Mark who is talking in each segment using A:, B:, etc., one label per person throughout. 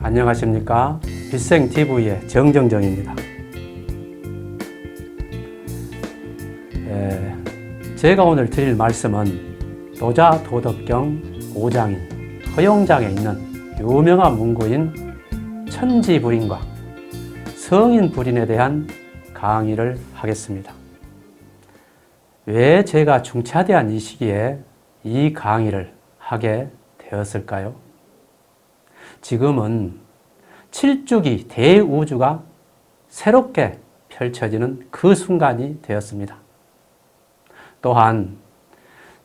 A: 안녕하십니까. 빛생TV의 정정정입니다. 제가 오늘 드릴 말씀은 노자도덕경 5장인 허용장에 있는 유명한 문구인 천지불인과 성인불인에 대한 강의를 하겠습니다. 왜 제가 중차대한 이 시기에 이 강의를 하게 되었을까요? 지금은 7주기 대우주가 새롭게 펼쳐지는 그 순간이 되었습니다. 또한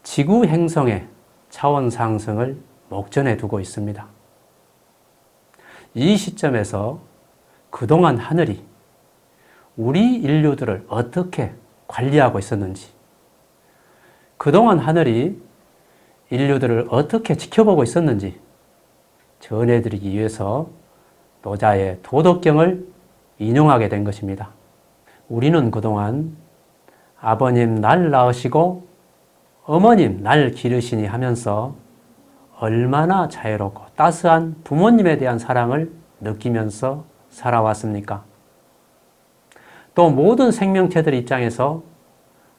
A: 지구 행성의 차원 상승을 목전에 두고 있습니다. 이 시점에서 그동안 하늘이 우리 인류들을 어떻게 관리하고 있었는지, 그동안 하늘이 인류들을 어떻게 지켜보고 있었는지 전해드리기 위해서 노자의 도덕경을 인용하게 된 것입니다. 우리는 그동안 아버님 날 낳으시고 어머님 날 기르시니 하면서 얼마나 자유롭고 따스한 부모님에 대한 사랑을 느끼면서 살아왔습니까? 또 모든 생명체들 입장에서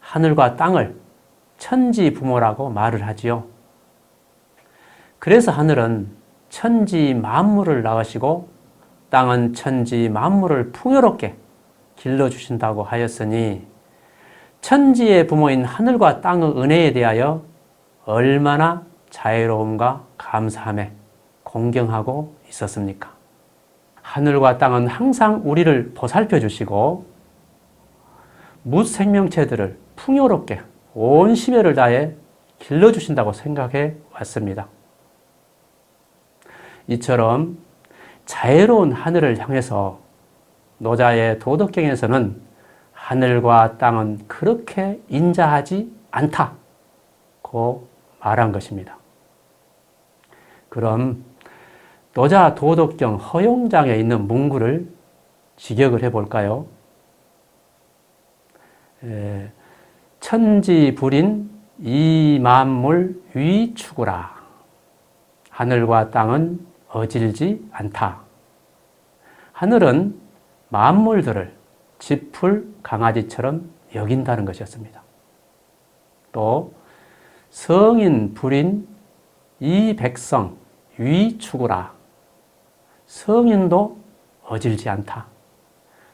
A: 하늘과 땅을 천지 부모라고 말을 하지요. 그래서 하늘은 천지 만물을 낳으시고 땅은 천지 만물을 풍요롭게 길러주신다고 하였으니 천지의 부모인 하늘과 땅의 은혜에 대하여 얼마나 자애로움과 감사함에 공경하고 있었습니까? 하늘과 땅은 항상 우리를 보살펴 주시고 무생명체들을 풍요롭게 온 심혈을 다해 길러주신다고 생각해 왔습니다. 이처럼 자애로운 하늘을 향해서 노자의 도덕경에서는 하늘과 땅은 그렇게 인자하지 않다고 말한 것입니다. 그럼 노자 도덕경 허용장에 있는 문구를 직역을 해볼까요? 천지불인 이만물 위축으라. 하늘과 땅은 어질지 않다. 하늘은 만물들을 쥐풀 강아지처럼 여긴다는 것이었습니다. 또 성인 불인 이 백성 위축으라. 성인도 어질지 않다.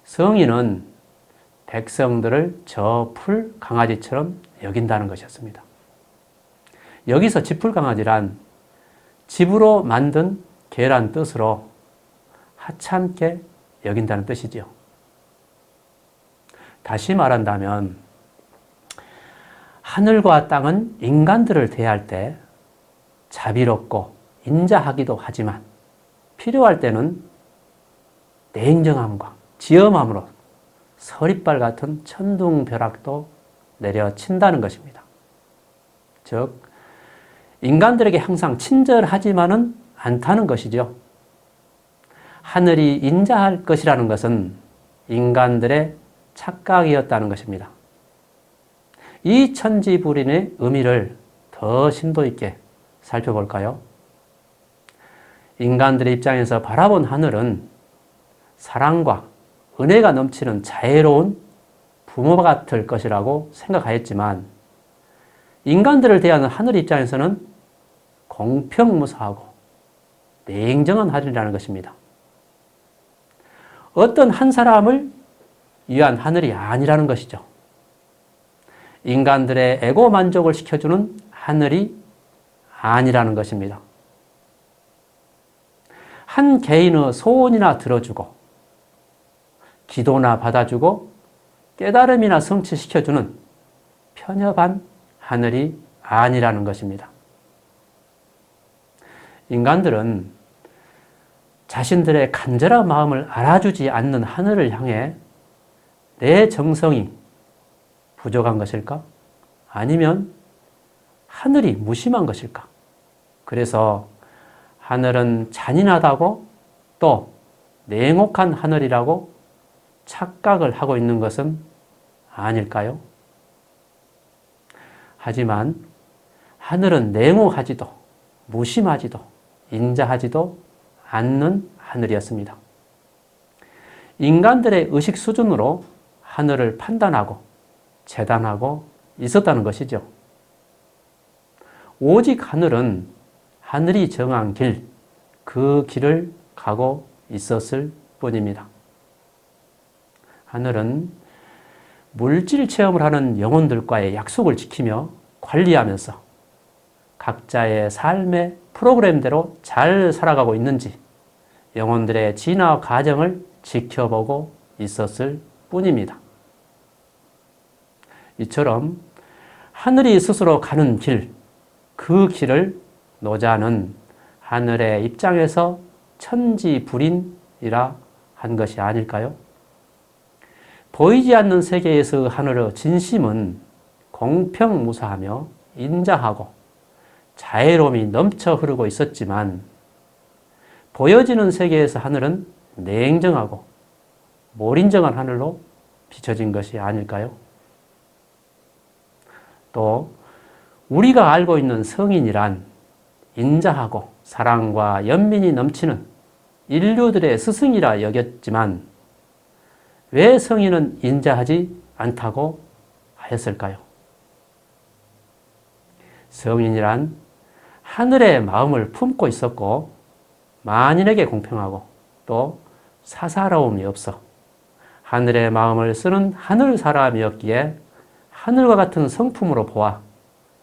A: 성인은 백성들을 저 풀 강아지처럼 여긴다는 것이었습니다. 여기서 쥐풀 강아지란 집으로 만든 개란 뜻으로 하찮게 여긴다는 뜻이지요. 다시 말한다면 하늘과 땅은 인간들을 대할 때 자비롭고 인자하기도 하지만 필요할 때는 냉정함과 지엄함으로 서리발 같은 천둥벼락도 내려친다는 것입니다. 즉 인간들에게 항상 친절하지만은 않다는 것이죠. 하늘이 인자할 것이라는 것은 인간들의 착각이었다는 것입니다. 이 천지불인의 의미를 더 심도 있게 살펴볼까요? 인간들의 입장에서 바라본 하늘은 사랑과 은혜가 넘치는 자애로운 부모 같을 것이라고 생각하였지만 인간들을 대하는 하늘 입장에서는 공평무사하고 냉정한 하늘이라는 것입니다. 어떤 한 사람을 위한 하늘이 아니라는 것이죠. 인간들의 에고 만족을 시켜주는 하늘이 아니라는 것입니다. 한 개인의 소원이나 들어주고 기도나 받아주고 깨달음이나 성취시켜주는 편협한 하늘이 아니라는 것입니다. 인간들은 자신들의 간절한 마음을 알아주지 않는 하늘을 향해 내 정성이 부족한 것일까? 아니면 하늘이 무심한 것일까? 그래서 하늘은 잔인하다고 또 냉혹한 하늘이라고 착각을 하고 있는 것은 아닐까요? 하지만 하늘은 냉혹하지도 무심하지도 인자하지도 않는 하늘이었습니다. 인간들의 의식 수준으로 하늘을 판단하고 재단하고 있었다는 것이죠. 오직 하늘은 하늘이 정한 길, 그 길을 가고 있었을 뿐입니다. 하늘은 물질 체험을 하는 영혼들과의 약속을 지키며 관리하면서 각자의 삶의 프로그램대로 잘 살아가고 있는지 영혼들의 진화 과정을 지켜보고 있었을 뿐입니다. 이처럼 하늘이 스스로 가는 길, 그 길을 노자는 하늘의 입장에서 천지불인이라 한 것이 아닐까요? 보이지 않는 세계에서 하늘의 진심은 공평무사하며 인자하고 자애로움이 넘쳐 흐르고 있었지만 보여지는 세계에서 하늘은 냉정하고 몰인정한 하늘로 비춰진 것이 아닐까요? 또 우리가 알고 있는 성인이란 인자하고 사랑과 연민이 넘치는 인류들의 스승이라 여겼지만 왜 성인은 인자하지 않다고 하였을까요? 성인이란 하늘의 마음을 품고 있었고 만인에게 공평하고 또 사사로움이 없어 하늘의 마음을 쓰는 하늘 사람이었기에 하늘과 같은 성품으로 보아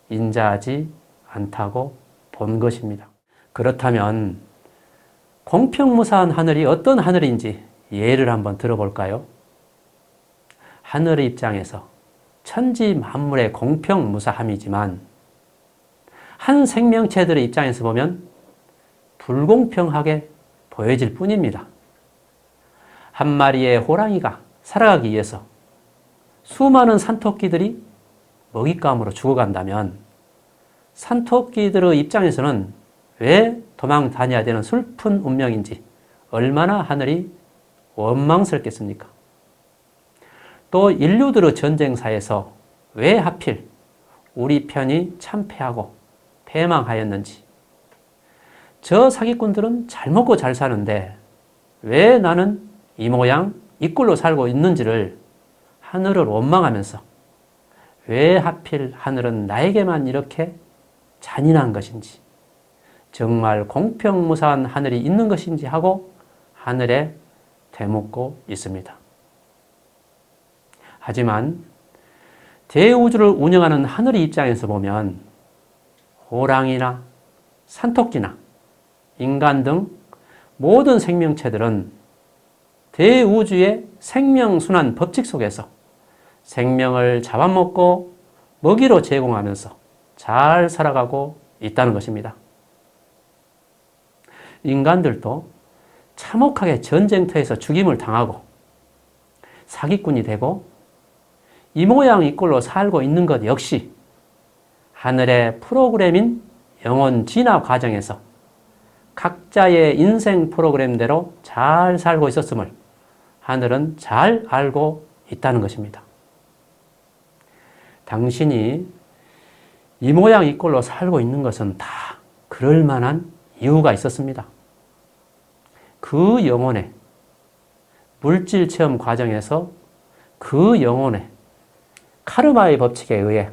A: 인자하지 않다고 본 것입니다. 그렇다면 공평무사한 하늘이 어떤 하늘인지 예를 한번 들어볼까요? 하늘의 입장에서 천지 만물의 공평무사함이지만 한 생명체들의 입장에서 보면 불공평하게 보여질 뿐입니다. 한 마리의 호랑이가 살아가기 위해서 수많은 산토끼들이 먹잇감으로 죽어간다면 산토끼들의 입장에서는 왜 도망 다녀야 되는 슬픈 운명인지 얼마나 하늘이 원망스럽겠습니까? 또 인류들의 전쟁사에서 왜 하필 우리 편이 참패하고 패망하였는지 저 사기꾼들은 잘 먹고 잘 사는데 왜 나는 이 모양 이 꼴로 살고 있는지를 하늘을 원망하면서 왜 하필 하늘은 나에게만 이렇게 잔인한 것인지 정말 공평무사한 하늘이 있는 것인지 하고 하늘에 되묻고 있습니다. 하지만 대우주를 운영하는 하늘의 입장에서 보면 호랑이나 산토끼나 인간 등 모든 생명체들은 대우주의 생명순환 법칙 속에서 생명을 잡아먹고 먹이로 제공하면서 잘 살아가고 있다는 것입니다. 인간들도 참혹하게 전쟁터에서 죽임을 당하고 사기꾼이 되고 이 모양 이 꼴로 살고 있는 것 역시 하늘의 프로그램인 영혼 진화 과정에서 각자의 인생 프로그램대로 잘 살고 있었음을 하늘은 잘 알고 있다는 것입니다. 당신이 이 모양 이 꼴로 살고 있는 것은 다 그럴 만한 이유가 있었습니다. 그 영혼의 물질 체험 과정에서 그 영혼의 카르마의 법칙에 의해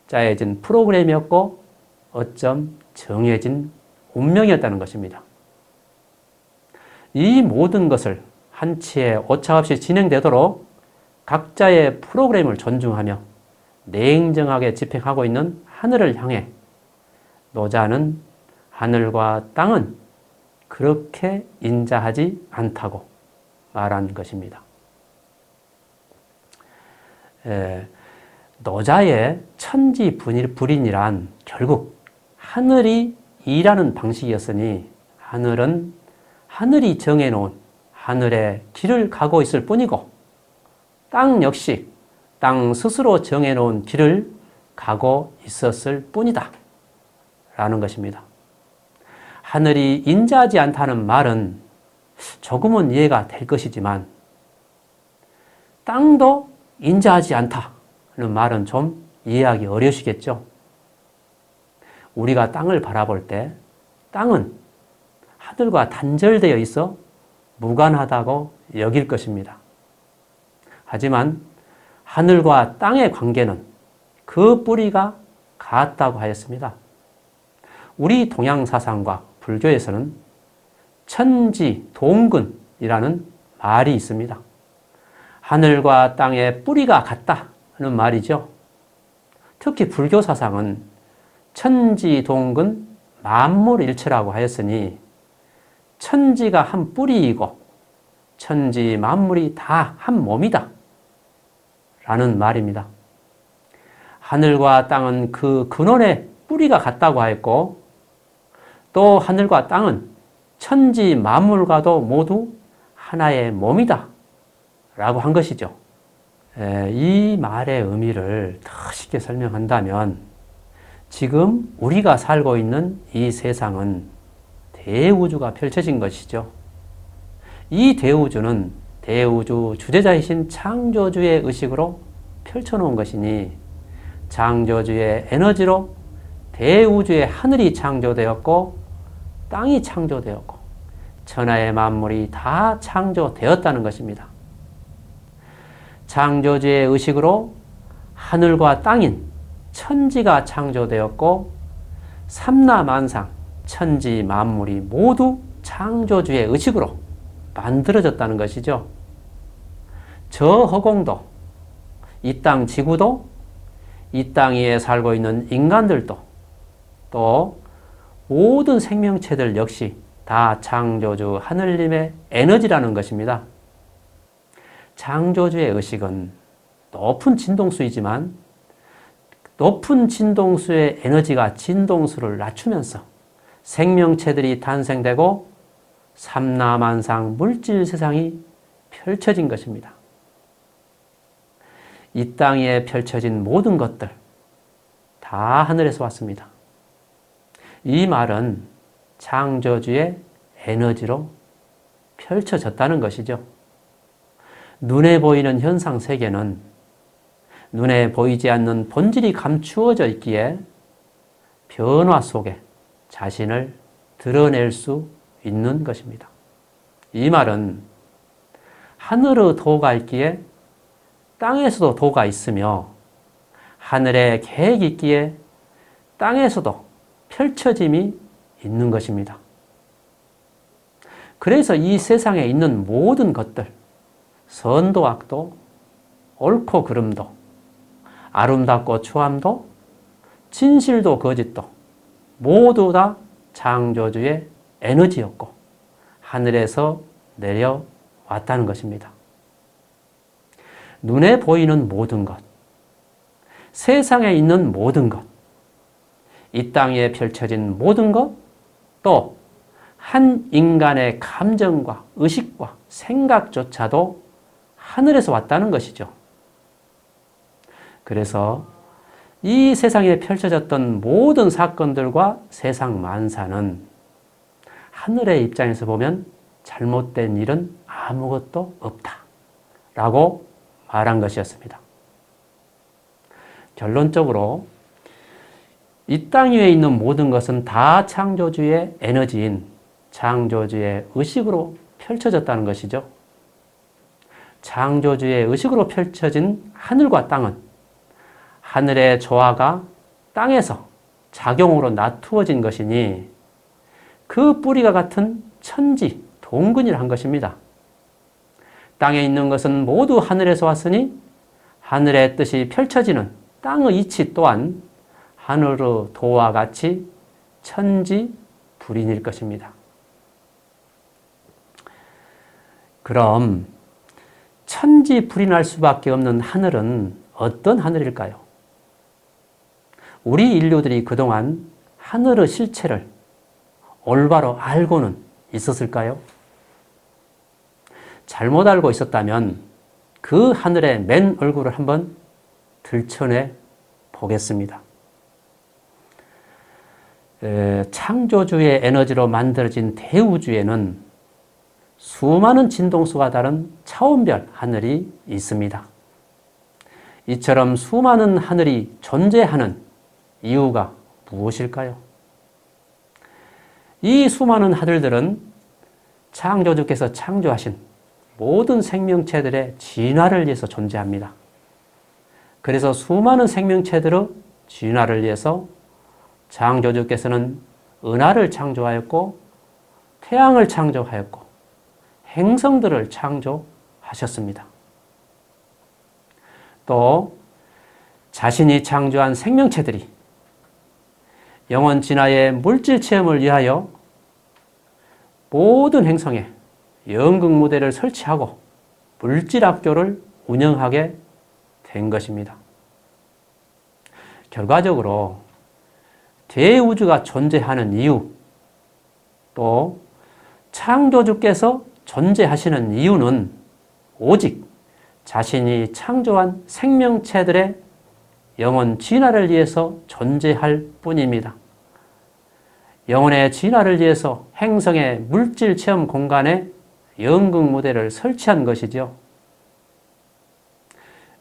A: 짜여진 프로그램이었고 어쩜 정해진 운명이었다는 것입니다. 이 모든 것을 한치의 오차없이 진행되도록 각자의 프로그램을 존중하며 냉정하게 집행하고 있는 하늘을 향해 노자는 하늘과 땅은 그렇게 인자하지 않다고 말한 것입니다. 노자의 천지불인이란 결국 하늘이 일하는 방식이었으니 하늘은 하늘이 정해놓은 하늘의 길을 가고 있을 뿐이고 땅 역시 땅 스스로 정해놓은 길을 가고 있었을 뿐이다 라는 것입니다. 하늘이 인자하지 않다는 말은 조금은 이해가 될 것이지만 땅도 인자하지 않다는 말은 좀 이해하기 어려우시겠죠. 우리가 땅을 바라볼 때 땅은 하늘과 단절되어 있어 무관하다고 여길 것입니다. 하지만 하늘과 땅의 관계는 그 뿌리가 같다고 하였습니다. 우리 동양사상과 불교에서는 천지동근이라는 말이 있습니다. 하늘과 땅의 뿌리가 같다는 말이죠. 특히 불교 사상은 천지동근 만물일체라고 하였으니 천지가 한 뿌리이고 천지 만물이 다 한 몸이다 라는 말입니다. 하늘과 땅은 그 근원의 뿌리가 같다고 하였고 또 하늘과 땅은 천지 만물과도 모두 하나의 몸이다 라고 한 것이죠. 이 말의 의미를 더 쉽게 설명한다면 지금 우리가 살고 있는 이 세상은 대우주가 펼쳐진 것이죠. 이 대우주는 대우주 주재자이신 창조주의 의식으로 펼쳐놓은 것이니 창조주의 에너지로 대우주의 하늘이 창조되었고 땅이 창조되었고 천하의 만물이 다 창조되었다는 것입니다. 창조주의 의식으로 하늘과 땅인 천지가 창조되었고 삼라만상 천지 만물이 모두 창조주의 의식으로 만들어졌다는 것이죠. 저 허공도, 이 땅 지구도, 이 땅 위에 살고 있는 인간들도, 또 모든 생명체들 역시 다 창조주 하늘님의 에너지라는 것입니다. 창조주의 의식은 높은 진동수이지만 높은 진동수의 에너지가 진동수를 낮추면서 생명체들이 탄생되고 삼라만상 물질 세상이 펼쳐진 것입니다. 이 땅에 펼쳐진 모든 것들 다 하늘에서 왔습니다. 이 말은 창조주의 에너지로 펼쳐졌다는 것이죠. 눈에 보이는 현상 세계는 눈에 보이지 않는 본질이 감추어져 있기에 변화 속에 자신을 드러낼 수 있는 것입니다. 이 말은 하늘의 도가 있기에 땅에서도 도가 있으며 하늘에 계획이 있기에 땅에서도 펼쳐짐이 있는 것입니다. 그래서 이 세상에 있는 모든 것들, 선도 악도, 옳고 그름도, 아름답고 추함도, 진실도 거짓도 모두 다 창조주의 에너지였고 하늘에서 내려왔다는 것입니다. 눈에 보이는 모든 것, 세상에 있는 모든 것, 이 땅에 펼쳐진 모든 것, 또 한 인간의 감정과 의식과 생각조차도 하늘에서 왔다는 것이죠. 그래서 이 세상에 펼쳐졌던 모든 사건들과 세상 만사는 하늘의 입장에서 보면 잘못된 일은 아무것도 없다 라고 말한 것이었습니다. 결론적으로 이 땅 위에 있는 모든 것은 다 창조주의 에너지인 창조주의 의식으로 펼쳐졌다는 것이죠. 창조주의 의식으로 펼쳐진 하늘과 땅은 하늘의 조화가 땅에서 작용으로 나투어진 것이니 그 뿌리가 같은 천지, 동근이라 한 것입니다. 땅에 있는 것은 모두 하늘에서 왔으니 하늘의 뜻이 펼쳐지는 땅의 이치 또한 하늘의 도와 같이 천지 불인일 것입니다. 그럼 천지 불인할 수밖에 없는 하늘은 어떤 하늘일까요? 우리 인류들이 그동안 하늘의 실체를 올바로 알고는 있었을까요? 잘못 알고 있었다면 그 하늘의 맨 얼굴을 한번 들춰내 보겠습니다. 창조주의 에너지로 만들어진 대우주에는 수많은 진동수가 다른 차원별 하늘이 있습니다. 이처럼 수많은 하늘이 존재하는 이유가 무엇일까요? 이 수많은 하늘들은 창조주께서 창조하신 모든 생명체들의 진화를 위해서 존재합니다. 그래서 수많은 생명체들의 진화를 위해서 창조주께서는 은하를 창조하였고 태양을 창조하였고 행성들을 창조하셨습니다. 또 자신이 창조한 생명체들이 영원 진화의 물질 체험을 위하여 모든 행성에 연극 무대를 설치하고 물질학교를 운영하게 된 것입니다. 결과적으로 대우주가 존재하는 이유, 또 창조주께서 존재하시는 이유는 오직 자신이 창조한 생명체들의 영원 진화를 위해서 존재할 뿐입니다. 영혼의 진화를 위해서 행성의 물질 체험 공간에 연극 무대를 설치한 것이죠.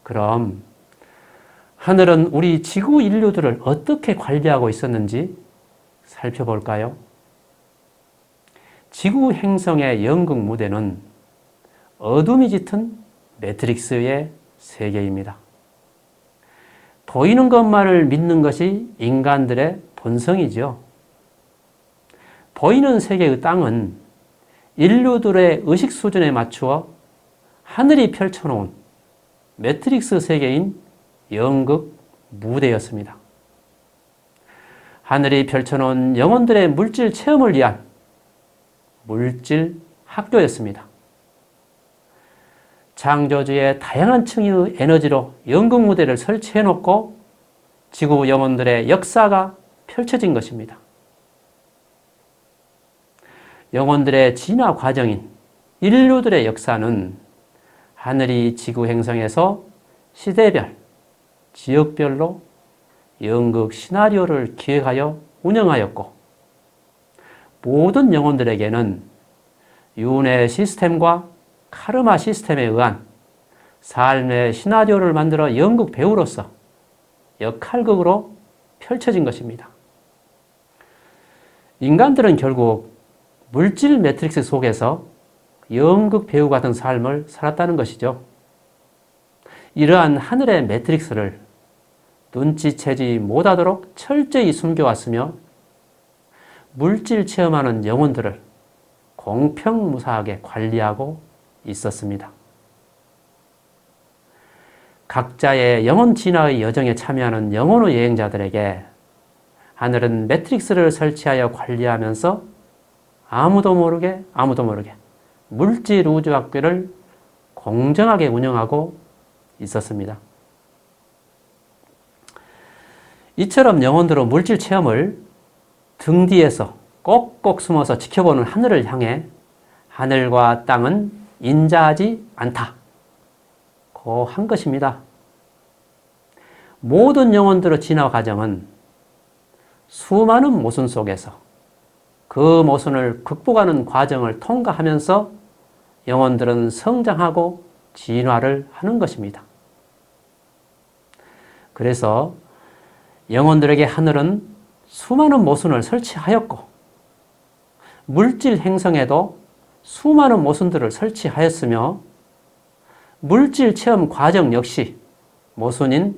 A: 그럼 하늘은 우리 지구 인류들을 어떻게 관리하고 있었는지 살펴볼까요? 지구 행성의 연극 무대는 어둠이 짙은 매트릭스의 세계입니다. 보이는 것만을 믿는 것이 인간들의 본성이죠. 보이는 세계의 땅은 인류들의 의식 수준에 맞추어 하늘이 펼쳐놓은 매트릭스 세계인 연극 무대였습니다. 하늘이 펼쳐놓은 영혼들의 물질 체험을 위한 물질 학교였습니다. 창조주의 다양한 층의 에너지로 연극 무대를 설치해놓고 지구 영혼들의 역사가 펼쳐진 것입니다. 영혼들의 진화 과정인 인류들의 역사는 하늘이 지구 행성에서 시대별, 지역별로 연극 시나리오를 기획하여 운영하였고 모든 영혼들에게는 윤회 시스템과 카르마 시스템에 의한 삶의 시나리오를 만들어 연극 배우로서 역할극으로 펼쳐진 것입니다. 인간들은 결국 물질 매트릭스 속에서 연극 배우 같은 삶을 살았다는 것이죠. 이러한 하늘의 매트릭스를 눈치채지 못하도록 철저히 숨겨왔으며 물질 체험하는 영혼들을 공평무사하게 관리하고 있었습니다. 각자의 영혼 진화의 여정에 참여하는 영혼의 여행자들에게 하늘은 매트릭스를 설치하여 관리하면서 아무도 모르게 물질 우주학교를 공정하게 운영하고 있었습니다. 이처럼 영혼들은 물질 체험을 등 뒤에서 꼭꼭 숨어서 지켜보는 하늘을 향해 하늘과 땅은 인자하지 않다. 고 한 것입니다. 모든 영혼들의 진화 과정은 수많은 모순 속에서 그 모순을 극복하는 과정을 통과하면서 영혼들은 성장하고 진화를 하는 것입니다. 그래서 영혼들에게 하늘은 수많은 모순을 설치하였고 물질 행성에도 수많은 모순들을 설치하였으며 물질 체험 과정 역시 모순인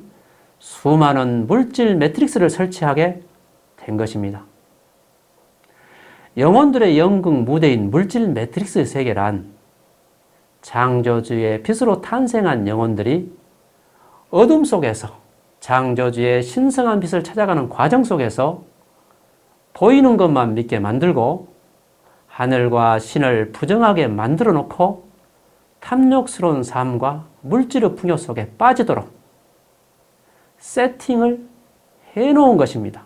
A: 수많은 물질 매트릭스를 설치하게 된 것입니다. 영혼들의 연극 무대인 물질 매트릭스 세계란 창조주의 빛으로 탄생한 영혼들이 어둠 속에서 창조주의 신성한 빛을 찾아가는 과정 속에서 보이는 것만 믿게 만들고 하늘과 신을 부정하게 만들어 놓고 탐욕스러운 삶과 물질의 풍요 속에 빠지도록 세팅을 해놓은 것입니다.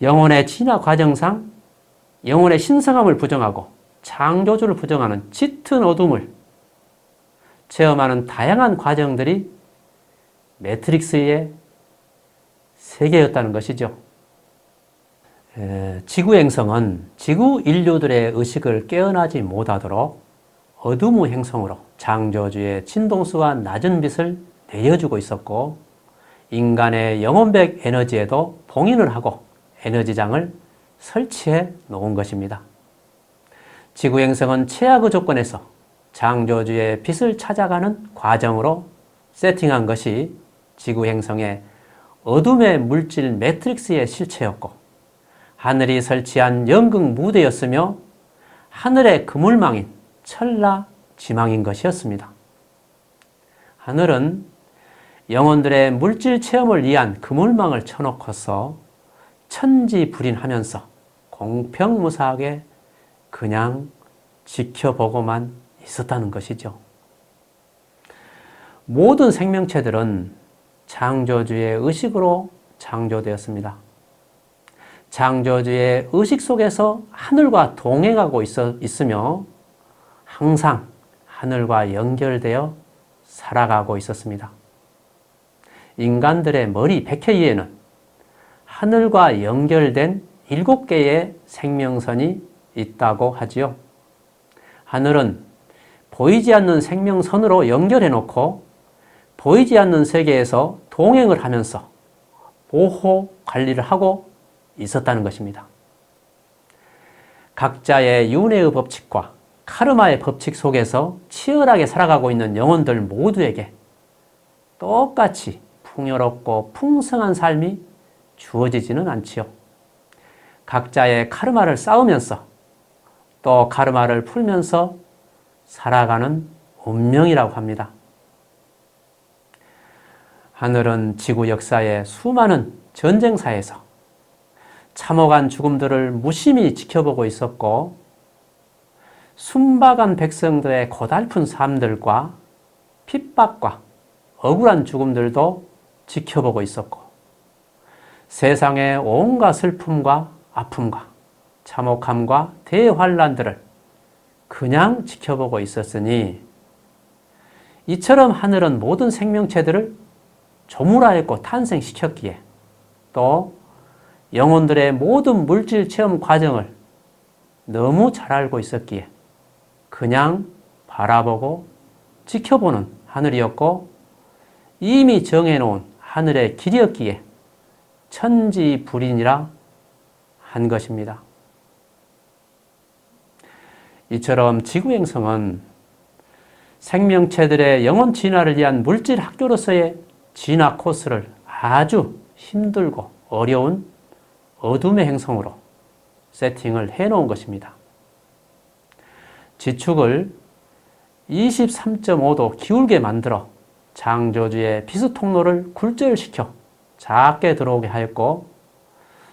A: 영혼의 진화 과정상 영혼의 신성함을 부정하고 창조주를 부정하는 짙은 어둠을 체험하는 다양한 과정들이 매트릭스의 세계였다는 것이죠. 지구 행성은 지구 인류들의 의식을 깨어나지 못하도록 어둠의 행성으로 창조주의 진동수와 낮은 빛을 내려주고 있었고 인간의 영혼백 에너지에도 봉인을 하고 에너지장을 설치해 놓은 것입니다. 지구 행성은 최악의 조건에서 창조주의 빛을 찾아가는 과정으로 세팅한 것이 지구 행성의 어둠의 물질 매트릭스의 실체였고 하늘이 설치한 연극 무대였으며 하늘의 그물망인 천라지망인 것이었습니다. 하늘은 영혼들의 물질 체험을 위한 그물망을 쳐놓고서 천지불인하면서 공평무사하게 그냥 지켜보고만 있었다는 것이죠. 모든 생명체들은 창조주의 의식으로 창조되었습니다. 창조주의 의식 속에서 하늘과 동행하고 있으며 항상 하늘과 연결되어 살아가고 있었습니다. 인간들의 머리 100회 위에는 하늘과 연결된 7개의 생명선이 있다고 하지요. 하늘은 보이지 않는 생명선으로 연결해 놓고 보이지 않는 세계에서 동행을 하면서 보호 관리를 하고 있었다는 것입니다. 각자의 윤회의 법칙과 카르마의 법칙 속에서 치열하게 살아가고 있는 영혼들 모두에게 똑같이 풍요롭고 풍성한 삶이 주어지지는 않지요. 각자의 카르마를 쌓으면서 또 카르마를 풀면서 살아가는 운명이라고 합니다. 하늘은 지구 역사의 수많은 전쟁사에서 참혹한 죽음들을 무심히 지켜보고 있었고 순박한 백성들의 고달픈 삶들과 핍박과 억울한 죽음들도 지켜보고 있었고 세상의 온갖 슬픔과 아픔과 참혹함과 대환란들을 그냥 지켜보고 있었으니 이처럼 하늘은 모든 생명체들을 조물하였고 탄생시켰기에 또 영혼들의 모든 물질 체험 과정을 너무 잘 알고 있었기에 그냥 바라보고 지켜보는 하늘이었고 이미 정해놓은 하늘의 길이었기에 천지불인이라 한 것입니다. 이처럼 지구행성은 생명체들의 영혼 진화를 위한 물질 학교로서의 진화 코스를 아주 힘들고 어려운 어둠의 행성으로 세팅을 해놓은 것입니다. 지축을 23.5도 기울게 만들어 창조주의 비스 통로를 굴절시켜 작게 들어오게 하였고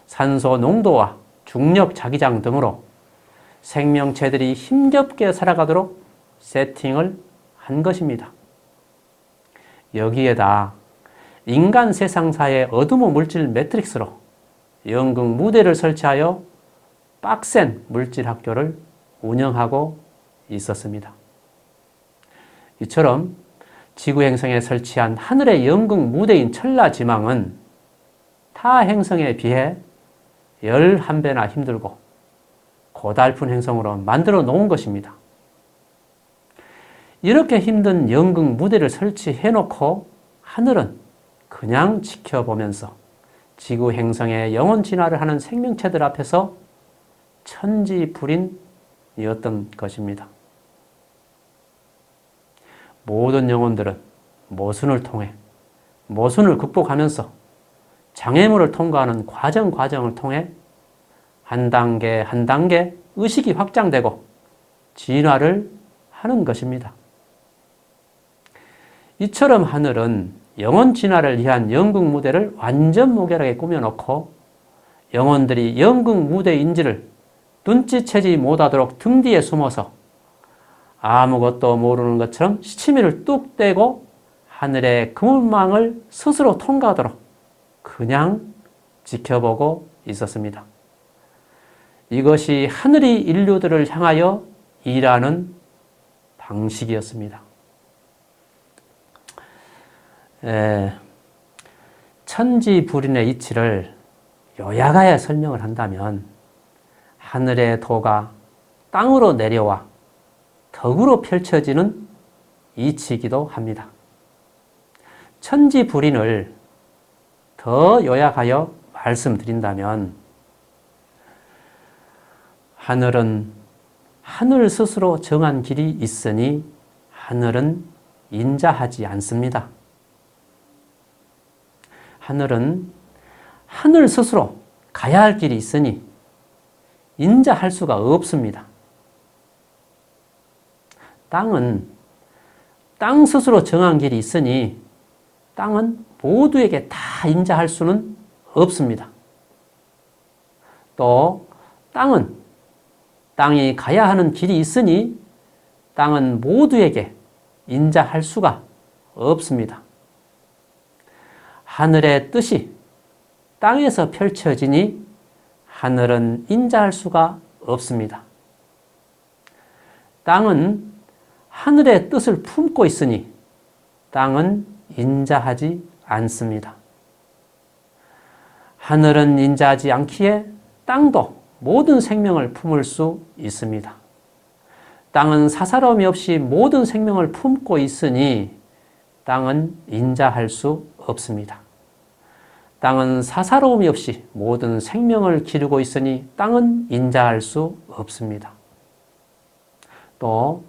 A: 산소 농도와 중력 자기장 등으로 생명체들이 힘겹게 살아가도록 세팅을 한 것입니다. 여기에다 인간 세상사의 어둠의 물질 매트릭스로 연극 무대를 설치하여 빡센 물질 학교를 운영하고 있었습니다. 이처럼 지구 행성에 설치한 하늘의 연극 무대인 천라지망은 타 행성에 비해 11배나 힘들고 고달픈 행성으로 만들어 놓은 것입니다. 이렇게 힘든 연극 무대를 설치해 놓고 하늘은 그냥 지켜보면서 지구 행성의 영혼 진화를 하는 생명체들 앞에서 천지불인이었던 것입니다. 모든 영혼들은 모순을 통해 모순을 극복하면서 장애물을 통과하는 과정을 통해 한 단계 한 단계 의식이 확장되고 진화를 하는 것입니다. 이처럼 하늘은 영혼 진화를 위한 연극 무대를 완전 무결하게 꾸며놓고 영혼들이 연극 무대인지를 눈치채지 못하도록 등 뒤에 숨어서 아무것도 모르는 것처럼 시치미를 뚝 떼고 하늘의 그물망을 스스로 통과하도록 그냥 지켜보고 있었습니다. 이것이 하늘이 인류들을 향하여 일하는 방식이었습니다. 천지불인의 이치를 요약하여 설명을 한다면 하늘의 도가 땅으로 내려와 덕으로 펼쳐지는 이치이기도 합니다. 천지불인을 더 요약하여 말씀드린다면 하늘은 하늘 스스로 정한 길이 있으니 하늘은 인자하지 않습니다. 하늘은 하늘 스스로 가야 할 길이 있으니 인자할 수가 없습니다. 땅은 땅 스스로 정한 길이 있으니 땅은 모두에게 다 인자할 수는 없습니다. 또 땅은 땅이 가야 하는 길이 있으니 땅은 모두에게 인자할 수가 없습니다. 하늘의 뜻이 땅에서 펼쳐지니 하늘은 인자할 수가 없습니다. 땅은 하늘의 뜻을 품고 있으니 땅은 인자하지 않습니다. 하늘은 인자하지 않기에 땅도 모든 생명을 품을 수 있습니다. 땅은 사사로움이 없이 모든 생명을 품고 있으니 땅은 인자할 수 없습니다. 땅은 사사로움이 없이 모든 생명을 기르고 있으니 땅은 인자할 수 없습니다. 또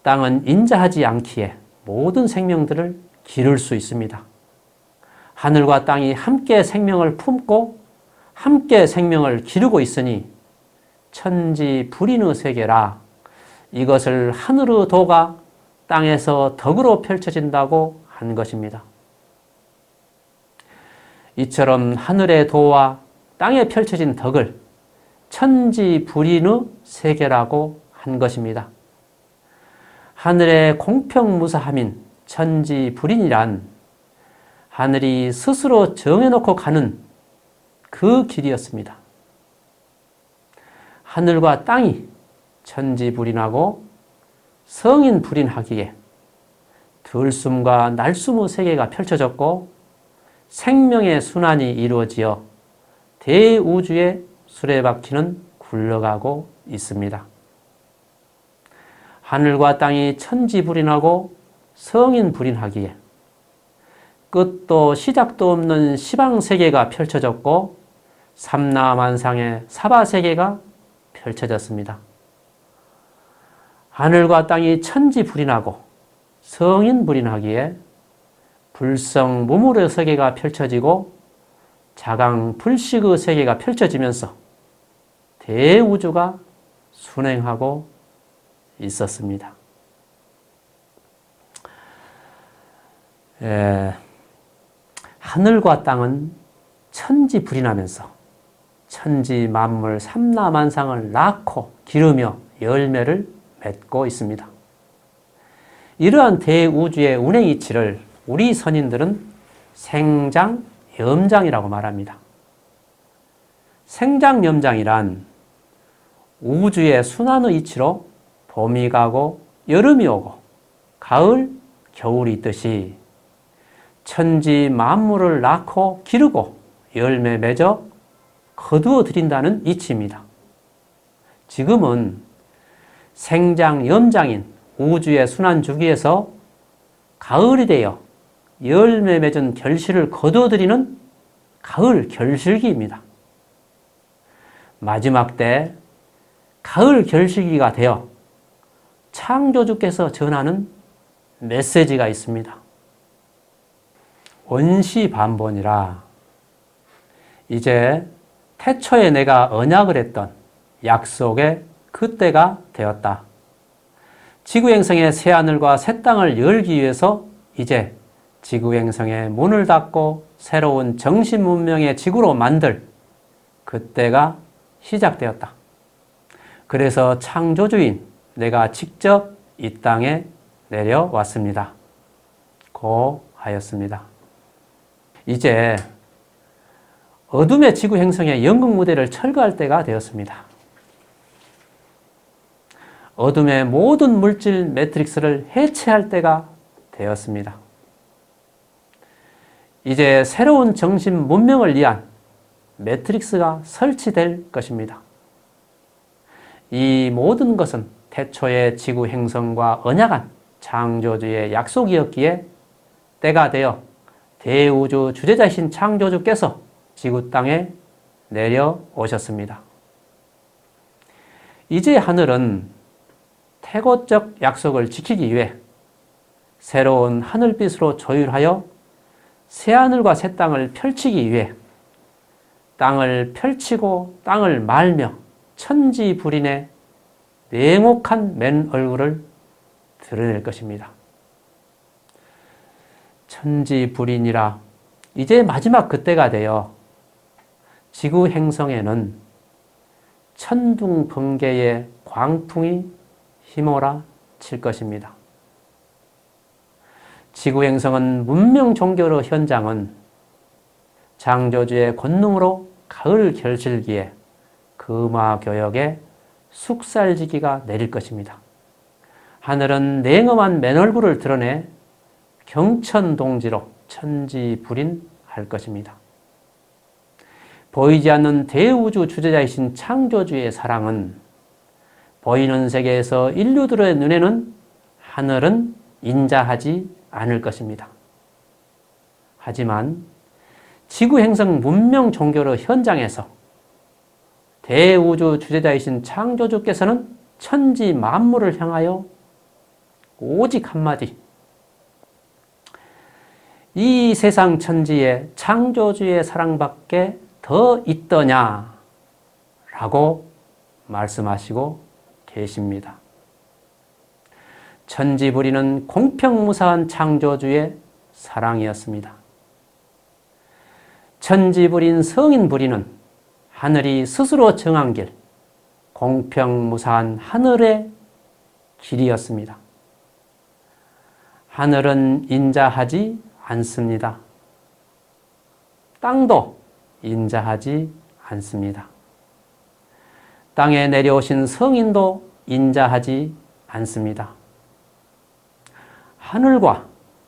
A: 땅은 인자하지 않기에 모든 생명들을 기를 수 있습니다. 하늘과 땅이 함께 생명을 품고 함께 생명을 기르고 있으니 천지 불인의 세계라 이것을 하늘의 도가 땅에서 덕으로 펼쳐진다고 한 것입니다. 이처럼 하늘의 도와 땅에 펼쳐진 덕을 천지 불인의 세계라고 한 것입니다. 하늘의 공평무사함인 천지 불인이란 하늘이 스스로 정해놓고 가는 그 길이었습니다. 하늘과 땅이 천지불인하고 성인불인하기에 들숨과 날숨의 세계가 펼쳐졌고 생명의 순환이 이루어지어 대우주의 수레바퀴는 굴러가고 있습니다. 하늘과 땅이 천지불인하고 성인불인하기에 끝도 시작도 없는 시방세계가 펼쳐졌고 삼라만상의 사바세계가 펼쳐졌습니다. 하늘과 땅이 천지불인하고 성인불인하기에 불성무물의 세계가 펼쳐지고 자강불식의 세계가 펼쳐지면서 대우주가 순행하고 있었습니다. 하늘과 땅은 천지불인하면서 천지만물 삼라만상을 낳고 기르며 열매를 맺고 있습니다. 이러한 대우주의 운행이치를 우리 선인들은 생장염장이라고 말합니다. 생장염장이란 우주의 순환의 이치로 봄이 가고 여름이 오고 가을, 겨울이 있듯이 천지 만물을 낳고 기르고 열매 맺어 거두어 드린다는 이치입니다. 지금은 생장염장인 우주의 순환 주기에서 가을이 되어 열매 맺은 결실을 거두어 드리는 가을 결실기입니다. 마지막 때 가을 결실기가 되어 창조주께서 전하는 메시지가 있습니다. 원시반본이라 이제 태초에 내가 언약을 했던 약속의 그때가 되었다. 지구행성의 새하늘과 새 땅을 열기 위해서 이제 지구행성의 문을 닫고 새로운 정신문명의 지구로 만들 그때가 시작되었다. 그래서 창조주인 내가 직접 이 땅에 내려왔습니다. 고 하였습니다. 이제 어둠의 지구 행성의 연극 무대를 철거할 때가 되었습니다. 어둠의 모든 물질 매트릭스를 해체할 때가 되었습니다. 이제 새로운 정신 문명을 위한 매트릭스가 설치될 것입니다. 이 모든 것은 태초의 지구 행성과 언약한 창조주의 약속이었기에 때가 되어 대우주 주재자이신 창조주께서 지구 땅에 내려오셨습니다. 이제 하늘은 태고적 약속을 지키기 위해 새로운 하늘빛으로 조율하여 새하늘과 새 땅을 펼치기 위해 땅을 펼치고 땅을 말며 천지불인의 냉혹한 맨 얼굴을 드러낼 것입니다. 천지불인이라 이제 마지막 그때가 되어 지구 행성에는 천둥번개의 광풍이 휘몰아 칠 것입니다. 지구 행성은 문명 종교의 현장은 창조주의 권능으로 가을 결실기에 금화교역의 숙살지기가 내릴 것입니다. 하늘은 냉엄한 맨얼굴을 드러내 경천동지로 천지불인할 것입니다. 보이지 않는 대우주 주재자이신 창조주의 사랑은 보이는 세계에서 인류들의 눈에는 하늘은 인자하지 않을 것입니다. 하지만 지구 행성 문명 종교의 현장에서 대우주 주재자이신 창조주께서는 천지 만물을 향하여 오직 한마디, 이 세상 천지에 창조주의 사랑밖에 더 있더냐 라고 말씀하시고 계십니다. 천지불이는 공평무사한 창조주의 사랑이었습니다. 천지불인 성인불이는 하늘이 스스로 정한 길, 공평무사한 하늘의 길이었습니다. 하늘은 인자하지 않습니다. 땅도 인자하지 않습니다. 땅에 내려오신 성인도 인자하지 않습니다. 하늘과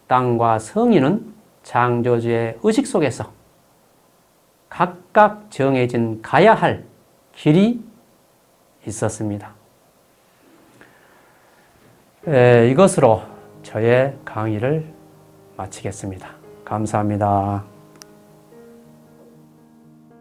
A: 땅과 성인은 창조주의 의식 속에서 각각 정해진 가야 할 길이 있었습니다. 이것으로 저의 강의를 마치겠습니다. 감사합니다.